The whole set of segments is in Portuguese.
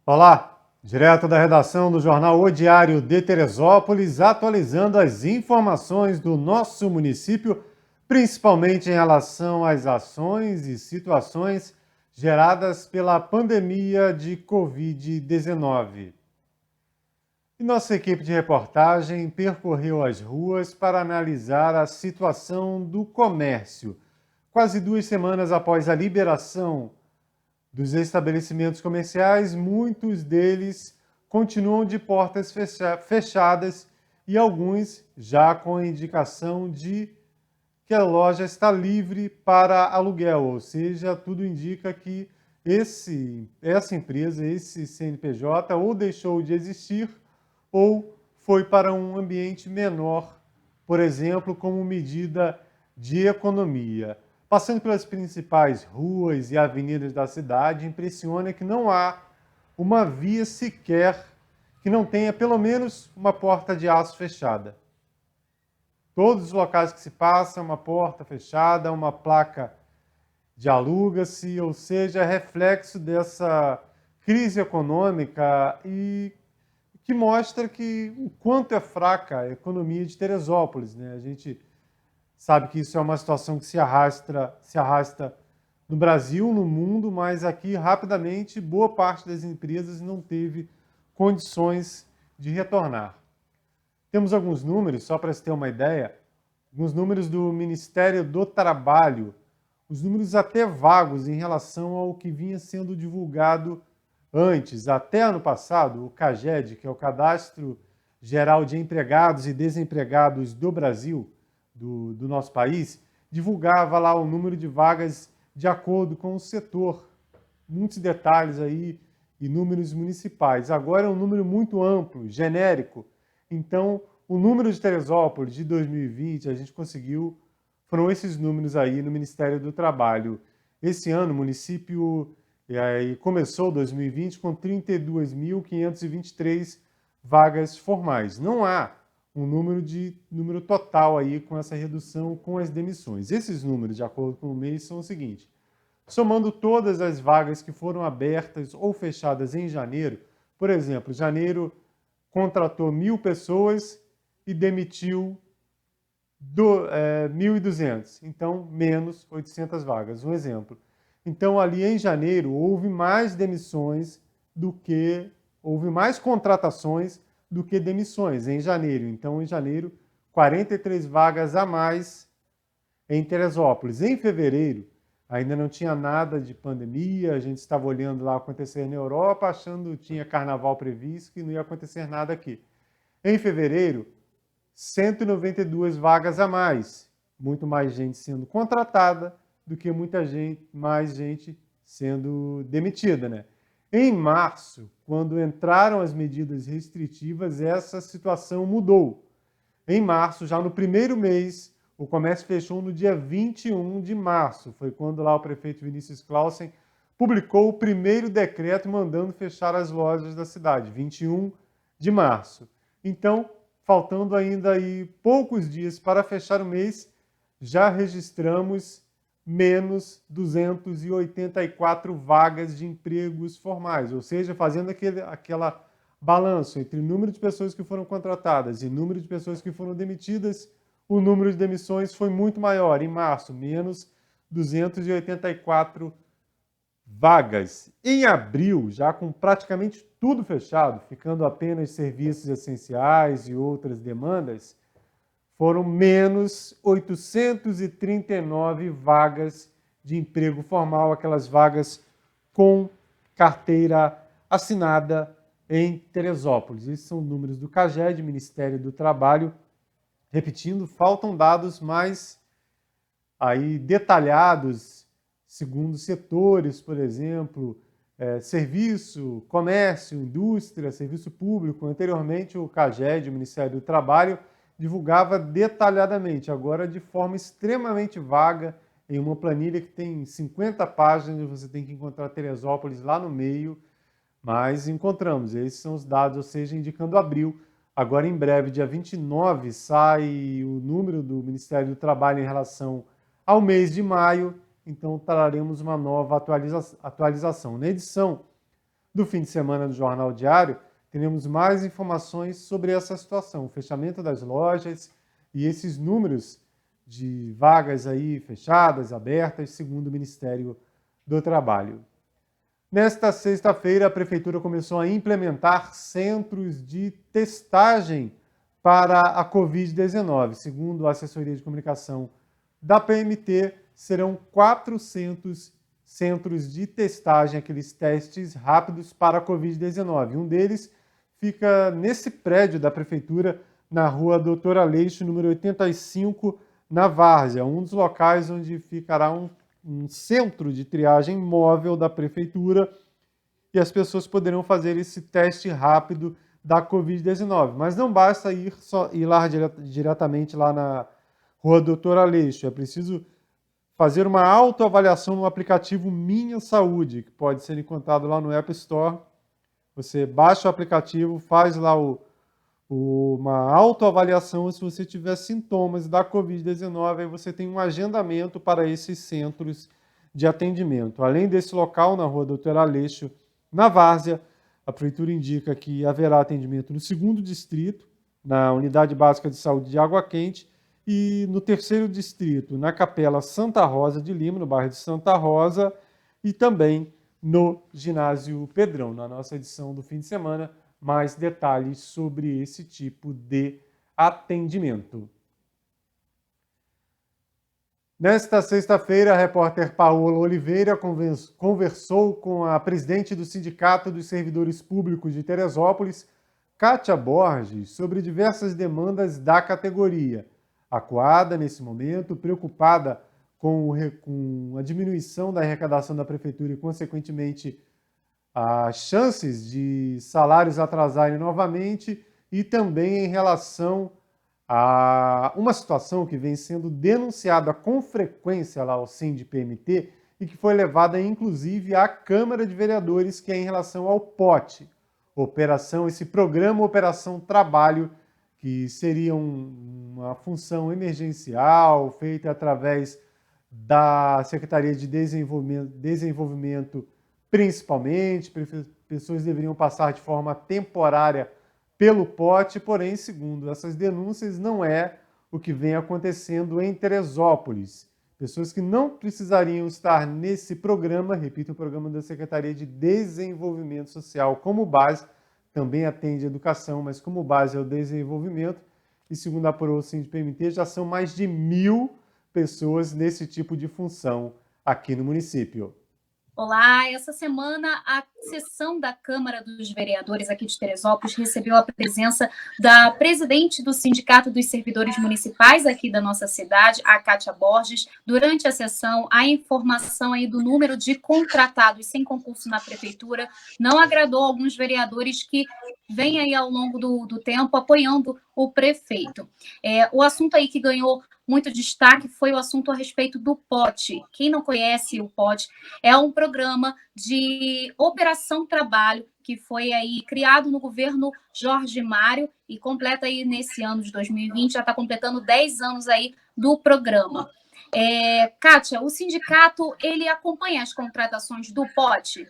Olá, direto da redação do jornal O Diário de Teresópolis, atualizando as informações do nosso município, principalmente em relação às ações e situações geradas pela pandemia de Covid-19. E nossa equipe de reportagem percorreu as ruas para analisar a situação do comércio. Quase 2 semanas após a liberação dos estabelecimentos comerciais, muitos deles continuam de portas fechadas e alguns já com a indicação de que a loja está livre para aluguel, ou seja, tudo indica que essa empresa, esse CNPJ, ou deixou de existir ou foi para um ambiente menor, por exemplo, como medida de economia. Passando pelas principais ruas e avenidas da cidade, impressiona que não há uma via sequer que não tenha pelo menos uma porta de aço fechada. Todos os locais que se passa, uma porta fechada, uma placa de aluga-se, ou seja, reflexo dessa crise econômica e que mostra que o quanto é fraca a economia de Teresópolis, né? A gente sabe que isso é uma situação que se arrasta no Brasil, no mundo, mas aqui rapidamente boa parte das empresas não teve condições de retornar. Temos alguns números, só para se ter uma ideia, alguns números do Ministério do Trabalho, os números até vagos em relação ao que vinha sendo divulgado antes. Até ano passado, o CAGED, que é o Cadastro Geral de Empregados e Desempregados do Brasil, do nosso país, divulgava lá o número de vagas de acordo com o setor. Muitos detalhes aí e números municipais. Agora é um número muito amplo, genérico. Então, o número de Teresópolis de 2020, a gente conseguiu, foram esses números aí no Ministério do Trabalho. Esse ano, o município começou 2020 com 32.523 vagas formais. Não há um número total aí com essa redução com as demissões. Esses números, de acordo com o mês, são o seguinte: somando todas as vagas que foram abertas ou fechadas em janeiro, por exemplo, janeiro contratou 1.000 pessoas e demitiu 1.200, então menos 800 vagas, um exemplo. Então, ali em janeiro, houve mais contratações do que demissões em janeiro. Então, em janeiro, 43 vagas a mais em Teresópolis. Em fevereiro, ainda não tinha nada de pandemia, a gente estava olhando lá acontecer na Europa, achando que tinha carnaval previsto, que não ia acontecer nada aqui. Em fevereiro, 192 vagas a mais, muito mais gente sendo contratada do que mais gente sendo demitida, né? Em março, quando entraram as medidas restritivas, essa situação mudou. Em março, já no primeiro mês, o comércio fechou no dia 21 de março. Foi quando lá o prefeito Vinícius Clausen publicou o primeiro decreto mandando fechar as lojas da cidade, 21 de março. Então, faltando ainda aí poucos dias para fechar o mês, já registramos menos 284 vagas de empregos formais, ou seja, fazendo aquela balanço entre o número de pessoas que foram contratadas e o número de pessoas que foram demitidas, o número de demissões foi muito maior. Em março, menos 284 vagas. Em abril, já com praticamente tudo fechado, ficando apenas serviços essenciais e outras demandas, foram menos 839 vagas de emprego formal, aquelas vagas com carteira assinada em Teresópolis. Esses são números do CAGED, Ministério do Trabalho. Repetindo, faltam dados mais aí detalhados, segundo setores, por exemplo, serviço, comércio, indústria, serviço público. Anteriormente, o CAGED, o Ministério do Trabalho, divulgava detalhadamente, agora de forma extremamente vaga, em uma planilha que tem 50 páginas, você tem que encontrar Teresópolis lá no meio, mas encontramos. Esses são os dados, ou seja, indicando abril. Agora, em breve, dia 29, sai o número do Ministério do Trabalho em relação ao mês de maio, então traremos uma nova atualização. Na edição do fim de semana do Jornal Diário, teremos mais informações sobre essa situação, o fechamento das lojas e esses números de vagas aí fechadas, abertas, segundo o Ministério do Trabalho. Nesta sexta-feira, a Prefeitura começou a implementar centros de testagem para a Covid-19. Segundo a assessoria de comunicação da PMT, serão 400 centros de testagem, aqueles testes rápidos para a Covid-19. Um deles fica nesse prédio da Prefeitura, na rua Doutor Aleixo, número 85, na Várzea, um dos locais onde ficará um centro de triagem móvel da Prefeitura e as pessoas poderão fazer esse teste rápido da Covid-19. Mas não basta ir lá diretamente lá na rua Doutor Aleixo, é preciso fazer uma autoavaliação no aplicativo Minha Saúde, que pode ser encontrado lá no App Store. Você baixa o aplicativo, faz lá uma autoavaliação. Se você tiver sintomas da Covid-19, aí você tem um agendamento para esses centros de atendimento. Além desse local, na rua Doutor Aleixo, na Várzea, a Prefeitura indica que haverá atendimento no 2º distrito, na Unidade Básica de Saúde de Água Quente, e no 3º distrito, na Capela Santa Rosa de Lima, no bairro de Santa Rosa, e também no Ginásio Pedrão. Na nossa edição do fim de semana, mais detalhes sobre esse tipo de atendimento. Nesta sexta-feira, a repórter Paola Oliveira conversou com a presidente do Sindicato dos Servidores Públicos de Teresópolis, Kátia Borges, sobre diversas demandas da categoria. Acuada nesse momento, preocupada com a diminuição da arrecadação da Prefeitura e, consequentemente, as chances de salários atrasarem novamente, e também em relação a uma situação que vem sendo denunciada com frequência lá ao Sindipmt e que foi levada, inclusive, à Câmara de Vereadores, que é em relação ao POT, esse programa Operação Trabalho, que seria uma função emergencial feita através da Secretaria de Desenvolvimento, principalmente. Pessoas deveriam passar de forma temporária pelo POT, porém, segundo essas denúncias, não é o que vem acontecendo em Teresópolis. Pessoas que não precisariam estar nesse programa, repito, o programa da Secretaria de Desenvolvimento Social como base, também atende a educação, mas como base é o desenvolvimento, e segundo apurou o Sindipmt, já são mais de 1.000 pessoas nesse tipo de função aqui no município. Olá, essa semana a sessão da Câmara dos Vereadores aqui de Teresópolis recebeu a presença da presidente do Sindicato dos Servidores Municipais aqui da nossa cidade, a Kátia Borges. Durante a sessão, a informação aí do número de contratados sem concurso na Prefeitura não agradou alguns vereadores que vêm aí ao longo do tempo apoiando o prefeito. O assunto aí que ganhou muito destaque foi o assunto a respeito do POT. Quem não conhece o POT, é um programa de Operação Trabalho que foi aí criado no governo Jorge Mário e completa aí nesse ano de 2020, já está completando 10 anos aí do programa. Kátia, o sindicato, ele acompanha as contratações do POT?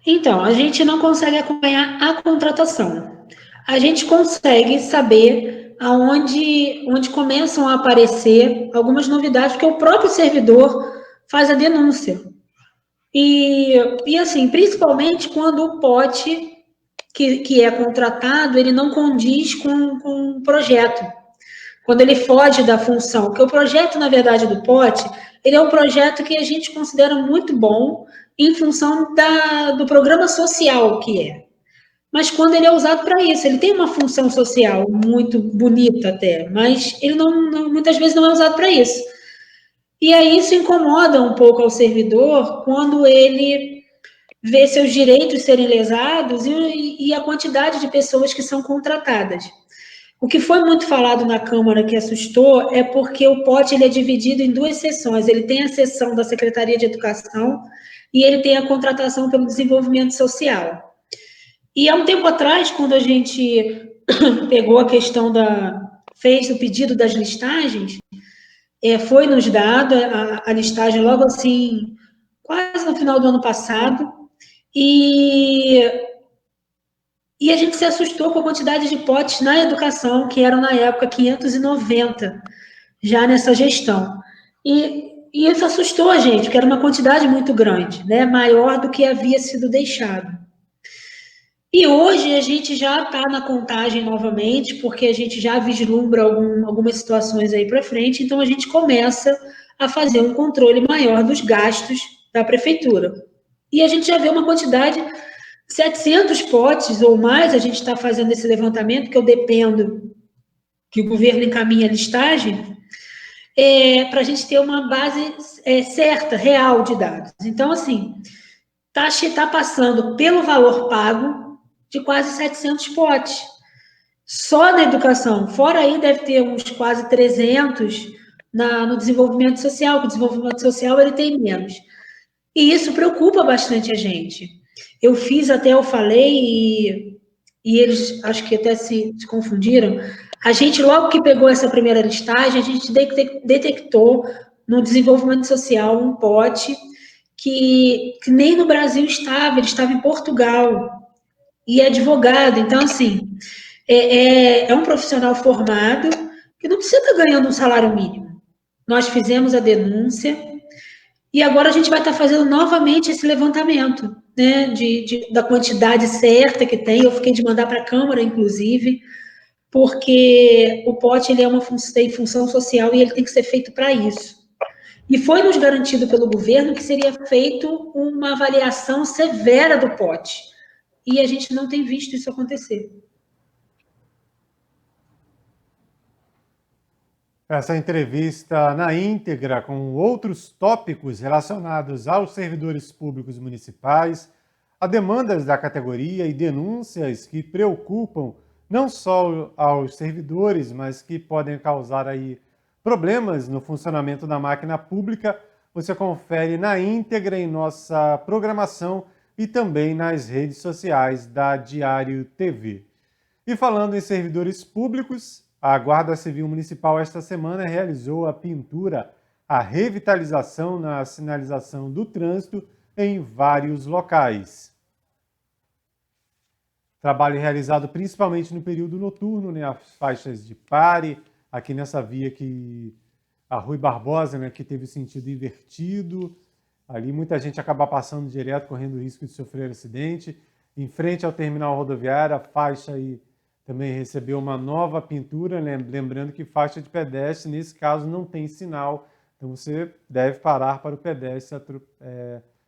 Então, a gente não consegue acompanhar a contratação. A gente consegue saber onde começam a aparecer algumas novidades, porque o próprio servidor faz a denúncia. E assim, principalmente quando o POT que é contratado, ele não condiz com o projeto. Quando ele foge da função. Porque o projeto, na verdade, do POT, ele é um projeto que a gente considera muito bom em função do programa social que é. Mas quando ele é usado para isso, ele tem uma função social muito bonita até, mas ele muitas vezes não é usado para isso. E aí isso incomoda um pouco ao servidor quando ele vê seus direitos serem lesados e a quantidade de pessoas que são contratadas. O que foi muito falado na Câmara que assustou é porque o POT ele é dividido em duas seções. Ele tem a seção da Secretaria de Educação e ele tem a contratação pelo desenvolvimento social. E há um tempo atrás, quando a gente pegou a questão fez o pedido das listagens, foi nos dado a listagem logo assim, quase no final do ano passado, E a gente se assustou com a quantidade de potes na educação, que eram, na época, 590, já nessa gestão. E isso assustou a gente, porque era uma quantidade muito grande, né? Maior do que havia sido deixado. E hoje a gente já está na contagem novamente, porque a gente já vislumbra algumas situações aí para frente, então a gente começa a fazer um controle maior dos gastos da prefeitura. E a gente já vê uma quantidade, 700 potes ou mais, a gente está fazendo esse levantamento, que eu dependo que o governo encaminhe a listagem, para a gente ter uma base certa, real de dados. Então, assim, está passando pelo valor pago de quase 700 potes. Só na educação. Fora aí deve ter uns quase 300 no desenvolvimento social, que o desenvolvimento social ele tem menos. E isso preocupa bastante a gente. Eu falei, e eles acho que até se confundiram. A gente, logo que pegou essa primeira listagem, a gente detectou no desenvolvimento social um pote que nem no Brasil estava, ele estava em Portugal, e é advogado. Então, assim, é um profissional formado que não precisa estar ganhando um salário mínimo. Nós fizemos a denúncia e agora a gente vai estar fazendo novamente esse levantamento, né, da quantidade certa que tem. Eu fiquei de mandar para a Câmara, inclusive, porque o pote ele tem função social e ele tem que ser feito para isso. E foi nos garantido pelo governo que seria feito uma avaliação severa do pote. E a gente não tem visto isso acontecer. Essa entrevista na íntegra, com outros tópicos relacionados aos servidores públicos municipais, a demandas da categoria e denúncias que preocupam não só aos servidores, mas que podem causar aí problemas no funcionamento da máquina pública, você confere na íntegra em nossa programação e também nas redes sociais da Diário TV. E falando em servidores públicos, a Guarda Civil Municipal esta semana realizou a pintura, a revitalização na sinalização do trânsito em vários locais. Trabalho realizado principalmente no período noturno, né, as faixas de pare, aqui nessa via que a Rui Barbosa, né, que teve o sentido invertido. Ali muita gente acaba passando direto, correndo o risco de sofrer acidente. Em frente ao terminal rodoviário, a faixa aí também recebeu uma nova pintura, né? Lembrando que faixa de pedestre, nesse caso, não tem sinal. Então você deve parar para o pedestre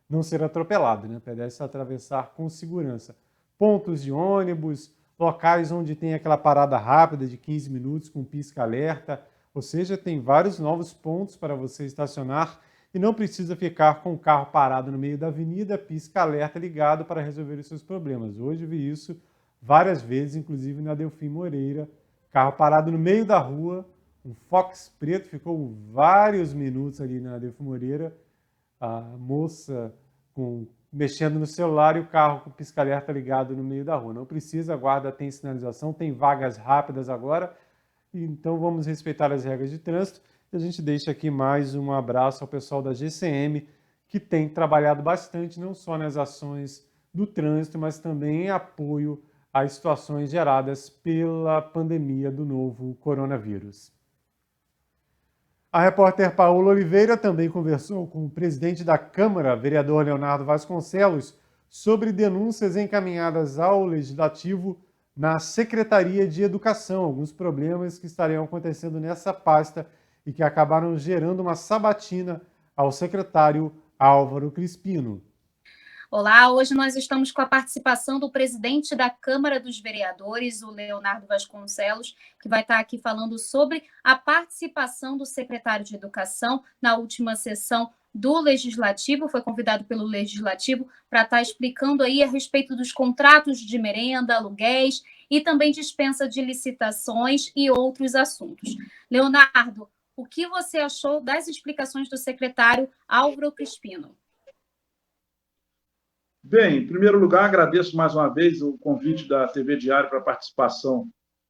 não ser atropelado, né? O pedestre atravessar com segurança. Pontos de ônibus, locais onde tem aquela parada rápida de 15 minutos com pisca-alerta. Ou seja, tem vários novos pontos para você estacionar e não precisa ficar com o carro parado no meio da avenida, pisca-alerta ligado para resolver os seus problemas. Hoje eu vi isso várias vezes, inclusive na Delfim Moreira, carro parado no meio da rua, um Fox preto, ficou vários minutos ali na Delfim Moreira, a moça mexendo no celular e o carro com pisca-alerta ligado no meio da rua. Não precisa, a guarda tem sinalização, tem vagas rápidas agora, então vamos respeitar as regras de trânsito. A gente deixa aqui mais um abraço ao pessoal da GCM, que tem trabalhado bastante, não só nas ações do trânsito, mas também em apoio às situações geradas pela pandemia do novo coronavírus. A repórter Paola Oliveira também conversou com o presidente da Câmara, vereador Leonardo Vasconcelos, sobre denúncias encaminhadas ao Legislativo na Secretaria de Educação, alguns problemas que estariam acontecendo nessa pasta e que acabaram gerando uma sabatina ao secretário Álvaro Crispino. Olá, hoje nós estamos com a participação do presidente da Câmara dos Vereadores, o Leonardo Vasconcelos, que vai estar aqui falando sobre a participação do secretário de Educação na última sessão do Legislativo. Foi convidado pelo Legislativo para estar explicando aí a respeito dos contratos de merenda, aluguéis e também dispensa de licitações e outros assuntos. Leonardo, o que você achou das explicações do secretário Álvaro Crispino? Bem, em primeiro lugar, agradeço mais uma vez o convite da TV Diário para a participação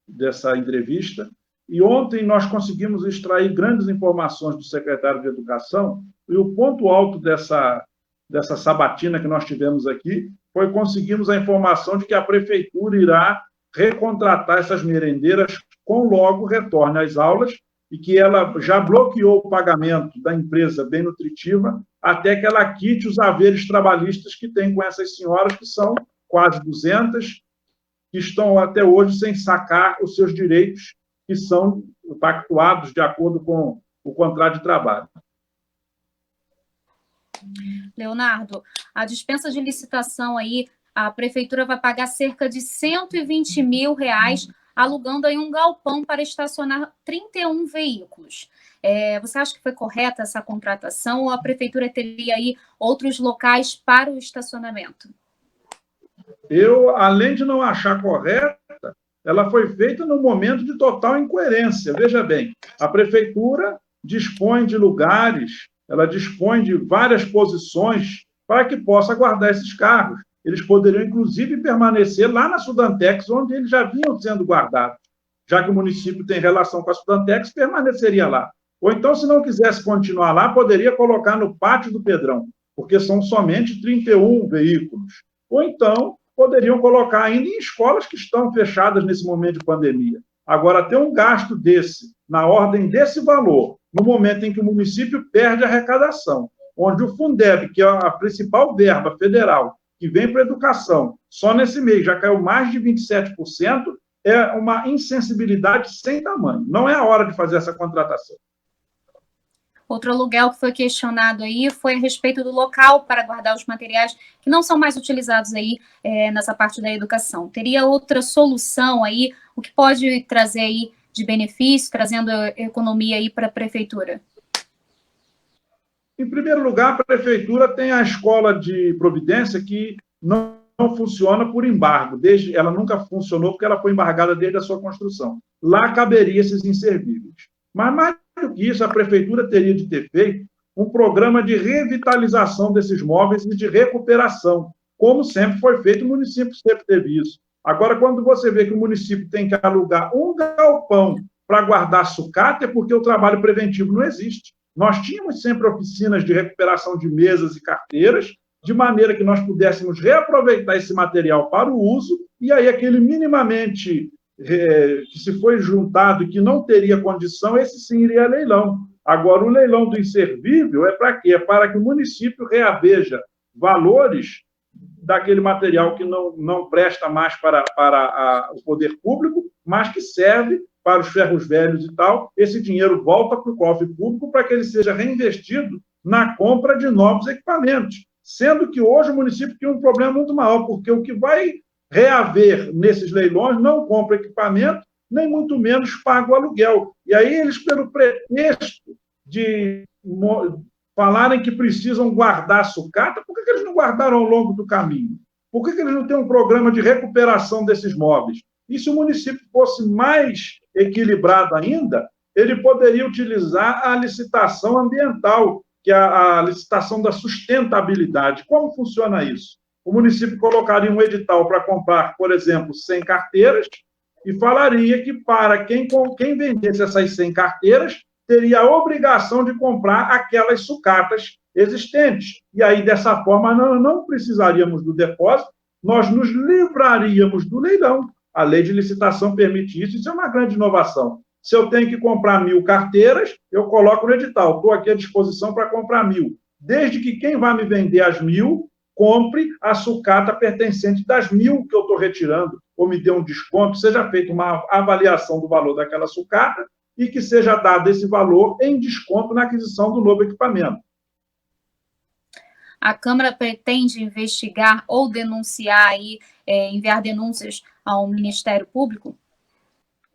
dessa entrevista. E ontem nós conseguimos extrair grandes informações do secretário de Educação, e o ponto alto dessa sabatina que nós tivemos aqui conseguirmos a informação de que a prefeitura irá recontratar essas merendeiras com logo retorne às aulas e que ela já bloqueou o pagamento da empresa Bem Nutritiva até que ela quite os haveres trabalhistas que tem com essas senhoras, que são quase 200, que estão até hoje sem sacar os seus direitos que são pactuados de acordo com o contrato de trabalho. Leonardo, a dispensa de licitação aí, a prefeitura vai pagar cerca de R$120 mil, alugando aí um galpão para estacionar 31 veículos. Você acha que foi correta essa contratação ou a prefeitura teria aí outros locais para o estacionamento? Eu, além de não achar correta, ela foi feita num momento de total incoerência. Veja bem, a prefeitura dispõe de lugares, ela dispõe de várias posições para que possa guardar esses carros. Eles poderiam, inclusive, permanecer lá na Sudantex, onde eles já vinham sendo guardados. Já que o município tem relação com a Sudantex, permaneceria lá. Ou então, se não quisesse continuar lá, poderia colocar no pátio do Pedrão, porque são somente 31 veículos. Ou então, poderiam colocar ainda em escolas que estão fechadas nesse momento de pandemia. Agora, ter um gasto desse, na ordem desse valor, no momento em que o município perde a arrecadação, onde o Fundeb, que é a principal verba federal, que vem para a educação, só nesse mês já caiu mais de 27%, é uma insensibilidade sem tamanho. Não é a hora de fazer essa contratação. Outro aluguel que foi questionado aí foi a respeito do local para guardar os materiais que não são mais utilizados aí nessa parte da educação. Teria outra solução aí? O que pode trazer aí de benefício, trazendo economia aí para a prefeitura? Em primeiro lugar, a prefeitura tem a escola de providência que não funciona por embargo. Ela nunca funcionou porque ela foi embargada desde a sua construção. Lá caberia esses inservíveis. Mas, mais do que isso, a prefeitura teria de ter feito um programa de revitalização desses móveis e de recuperação, como sempre foi feito, o município sempre teve isso. Agora, quando você vê que o município tem que alugar um galpão para guardar sucata, é porque o trabalho preventivo não existe. Nós tínhamos sempre oficinas de recuperação de mesas e carteiras, de maneira que nós pudéssemos reaproveitar esse material para o uso, e aí aquele minimamente que se foi juntado e que não teria condição, esse sim iria a leilão. Agora, o leilão do inservível é para quê? É para que o município reaveja valores daquele material que não presta mais para o poder público, mas que serve para os ferros velhos e tal. Esse dinheiro volta para o cofre público para que ele seja reinvestido na compra de novos equipamentos. Sendo que hoje o município tem um problema muito maior, porque o que vai reaver nesses leilões não compra equipamento, nem muito menos paga o aluguel. E aí eles, pelo pretexto de falarem que precisam guardar sucata, por que eles não guardaram ao longo do caminho? Por que eles não têm um programa de recuperação desses móveis? E se o município fosse mais equilibrado ainda, ele poderia utilizar a licitação ambiental, que é a licitação da sustentabilidade. Como funciona isso? O município colocaria um edital para comprar, por exemplo, 100 carteiras e falaria que para quem vendesse essas 100 carteiras, teria a obrigação de comprar aquelas sucatas existentes. E aí, dessa forma, nós não precisaríamos do depósito, nós nos livraríamos do leilão. A lei de licitação permite isso, isso é uma grande inovação. Se eu tenho que comprar 1.000 carteiras, eu coloco no edital, estou aqui à disposição para comprar 1.000. Desde que quem vai me vender as 1.000, compre a sucata pertencente das 1.000 que eu estou retirando, ou me dê um desconto, seja feita uma avaliação do valor daquela sucata e que seja dado esse valor em desconto na aquisição do novo equipamento. A Câmara pretende investigar ou denunciar aí, enviar denúncias ao Ministério Público?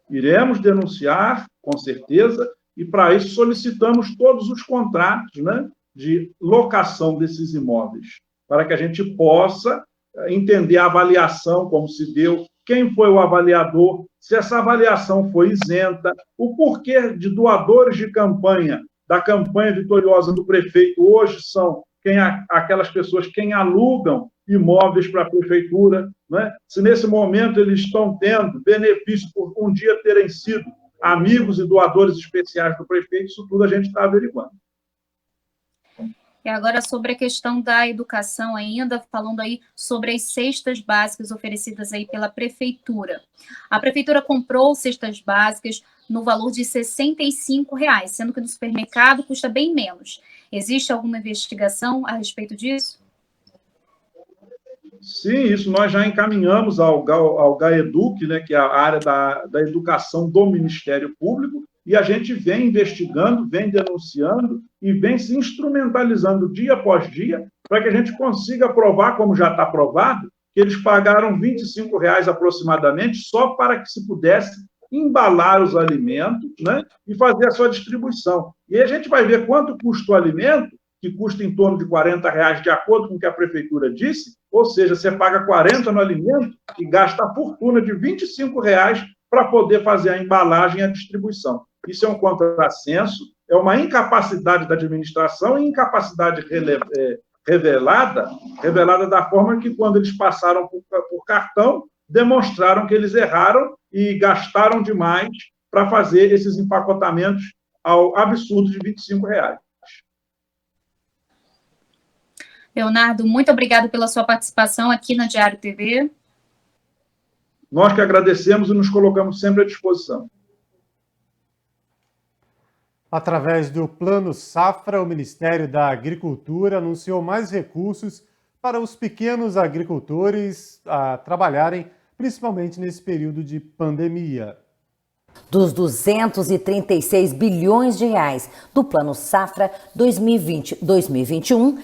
Iremos denunciar, com certeza, e para isso solicitamos todos os contratos, né, de locação desses imóveis, para que a gente possa entender a avaliação, como se deu, quem foi o avaliador, se essa avaliação foi isenta, o porquê de doadores de campanha, da campanha vitoriosa do prefeito, hoje são aquelas pessoas quem alugam imóveis para a prefeitura, né? Se nesse momento eles estão tendo benefício por um dia terem sido amigos e doadores especiais do prefeito, isso tudo a gente está averiguando. E agora sobre a questão da educação ainda, falando aí sobre as cestas básicas oferecidas aí pela prefeitura. A prefeitura comprou cestas básicas no valor de R$ 65, sendo que no supermercado custa bem menos. Existe alguma investigação a respeito disso? Sim, isso nós já encaminhamos ao GAEDUC, né, que é a área da educação do Ministério Público, e a gente vem investigando, vem denunciando e vem se instrumentalizando dia após dia para que a gente consiga provar, como já está provado, que eles pagaram R$ 25 aproximadamente só para que se pudesse embalar os alimentos, né, e fazer a sua distribuição. E aí a gente vai ver quanto custa o alimento, que custa em torno de R$ 40, de acordo com o que a prefeitura disse, ou seja, você paga 40 no alimento e gasta a fortuna de R$ 25 para poder fazer a embalagem e a distribuição. Isso é um contrassenso, é uma incapacidade da administração e incapacidade revelada da forma que, quando eles passaram por cartão, demonstraram que eles erraram e gastaram demais para fazer esses empacotamentos ao absurdo de R$ 25. Leonardo, muito obrigado pela sua participação aqui na Diário TV. Nós que agradecemos e nos colocamos sempre à disposição. Através do Plano Safra, o Ministério da Agricultura anunciou mais recursos para os pequenos agricultores a trabalharem, principalmente nesse período de pandemia. Dos 236 bilhões de reais do Plano Safra 2020-2021,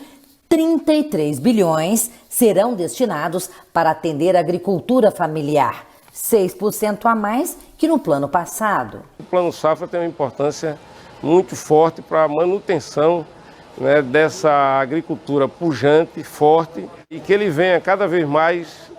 33 bilhões serão destinados para atender a agricultura familiar, 6% a mais que no plano passado. O Plano Safra tem uma importância muito forte para a manutenção, né, dessa agricultura pujante, forte, e que ele venha cada vez mais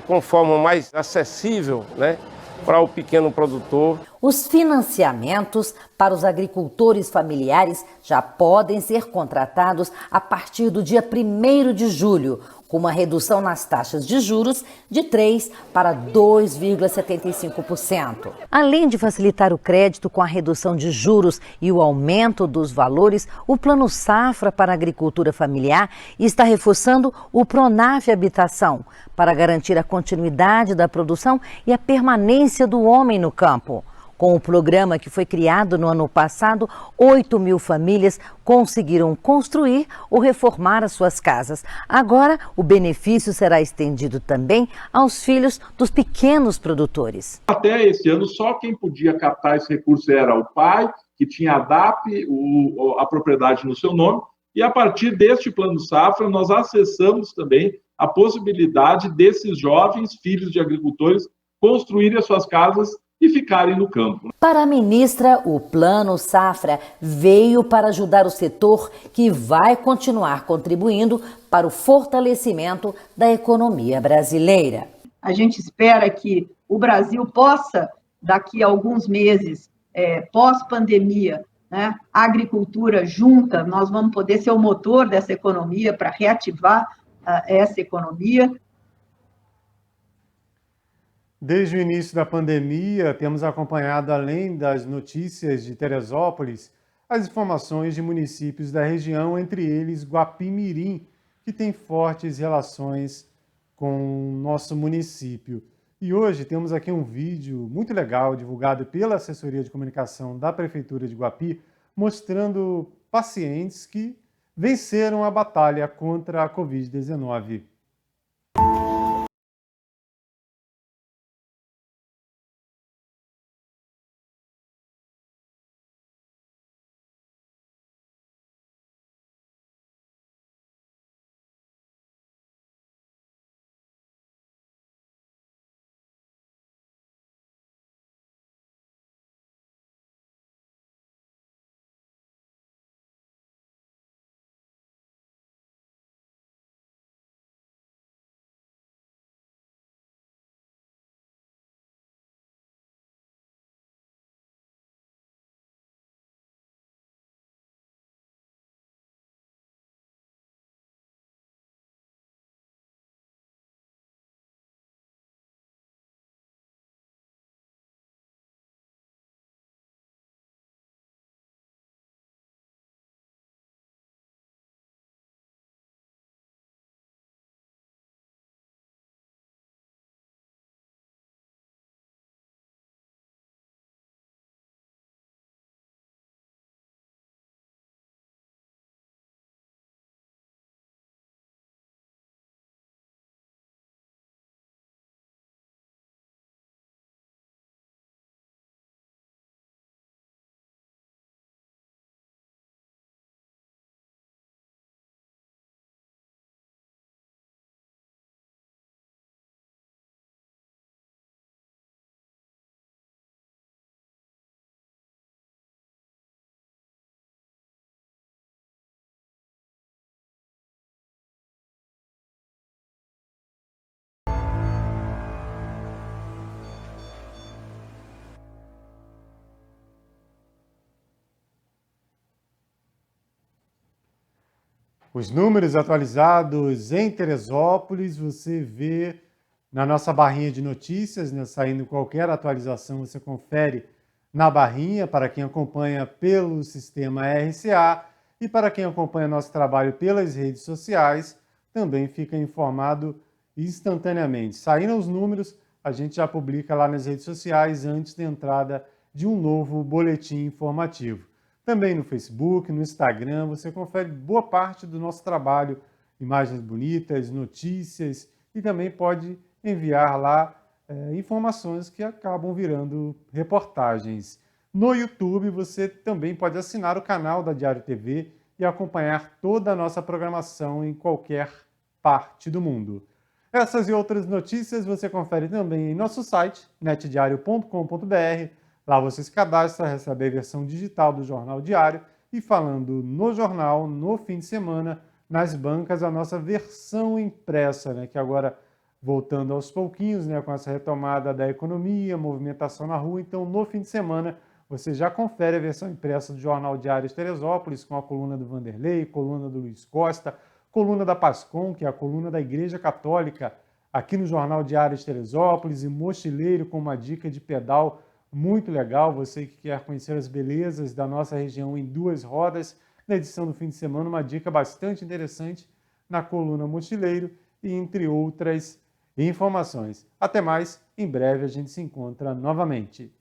com forma mais acessível, né, para o pequeno produtor. Os financiamentos para os agricultores familiares já podem ser contratados a partir do dia 1º de julho, com uma redução nas taxas de juros de 3% para 2,75%. Além de facilitar o crédito com a redução de juros e o aumento dos valores, o Plano Safra para a Agricultura Familiar está reforçando o Pronaf Habitação para garantir a continuidade da produção e a permanência do homem no campo. Com o programa que foi criado no ano passado, 8 mil famílias conseguiram construir ou reformar as suas casas. Agora, o benefício será estendido também aos filhos dos pequenos produtores. Até esse ano, só quem podia captar esse recurso era o pai, que tinha a DAP, a propriedade no seu nome, e a partir deste Plano Safra, nós acessamos também a possibilidade desses jovens filhos de agricultores construírem as suas casas e ficarem no campo. Para a ministra, o Plano Safra veio para ajudar o setor que vai continuar contribuindo para o fortalecimento da economia brasileira. A gente espera que o Brasil possa, daqui a alguns meses, pós-pandemia, né, a agricultura junta, nós vamos poder ser o motor dessa economia para reativar essa economia. Desde o início da pandemia, temos acompanhado, além das notícias de Teresópolis, as informações de municípios da região, entre eles Guapimirim, que tem fortes relações com o nosso município. E hoje temos aqui um vídeo muito legal, divulgado pela Assessoria de Comunicação da Prefeitura de Guapi, mostrando pacientes que venceram a batalha contra a Covid-19. Os números atualizados em Teresópolis, você vê na nossa barrinha de notícias, né? Saindo qualquer atualização, você confere na barrinha, para quem acompanha pelo sistema RCA, e para quem acompanha nosso trabalho pelas redes sociais, também fica informado instantaneamente. Saindo os números, a gente já publica lá nas redes sociais antes da entrada de um novo boletim informativo. Também no Facebook, no Instagram, você confere boa parte do nosso trabalho, imagens bonitas, notícias, e também pode enviar lá informações que acabam virando reportagens. No YouTube, você também pode assinar o canal da Diário TV e acompanhar toda a nossa programação em qualquer parte do mundo. Essas e outras notícias você confere também em nosso site, netdiario.com.br. Lá você se cadastra, recebe a versão digital do Jornal Diário e, falando no jornal, no fim de semana, nas bancas, a nossa versão impressa, né, que agora voltando aos pouquinhos, né, com essa retomada da economia, movimentação na rua. Então, no fim de semana, você já confere a versão impressa do Jornal Diário de Teresópolis, com a coluna do Vanderlei, coluna do Luiz Costa, coluna da Pascom, que é a coluna da Igreja Católica, aqui no Jornal Diário de Teresópolis, e Mochileiro, com uma dica de pedal muito legal. Você que quer conhecer as belezas da nossa região em 2 rodas, na edição do fim de semana, uma dica bastante interessante na coluna Mochileiro, e entre outras informações. Até mais, em breve a gente se encontra novamente.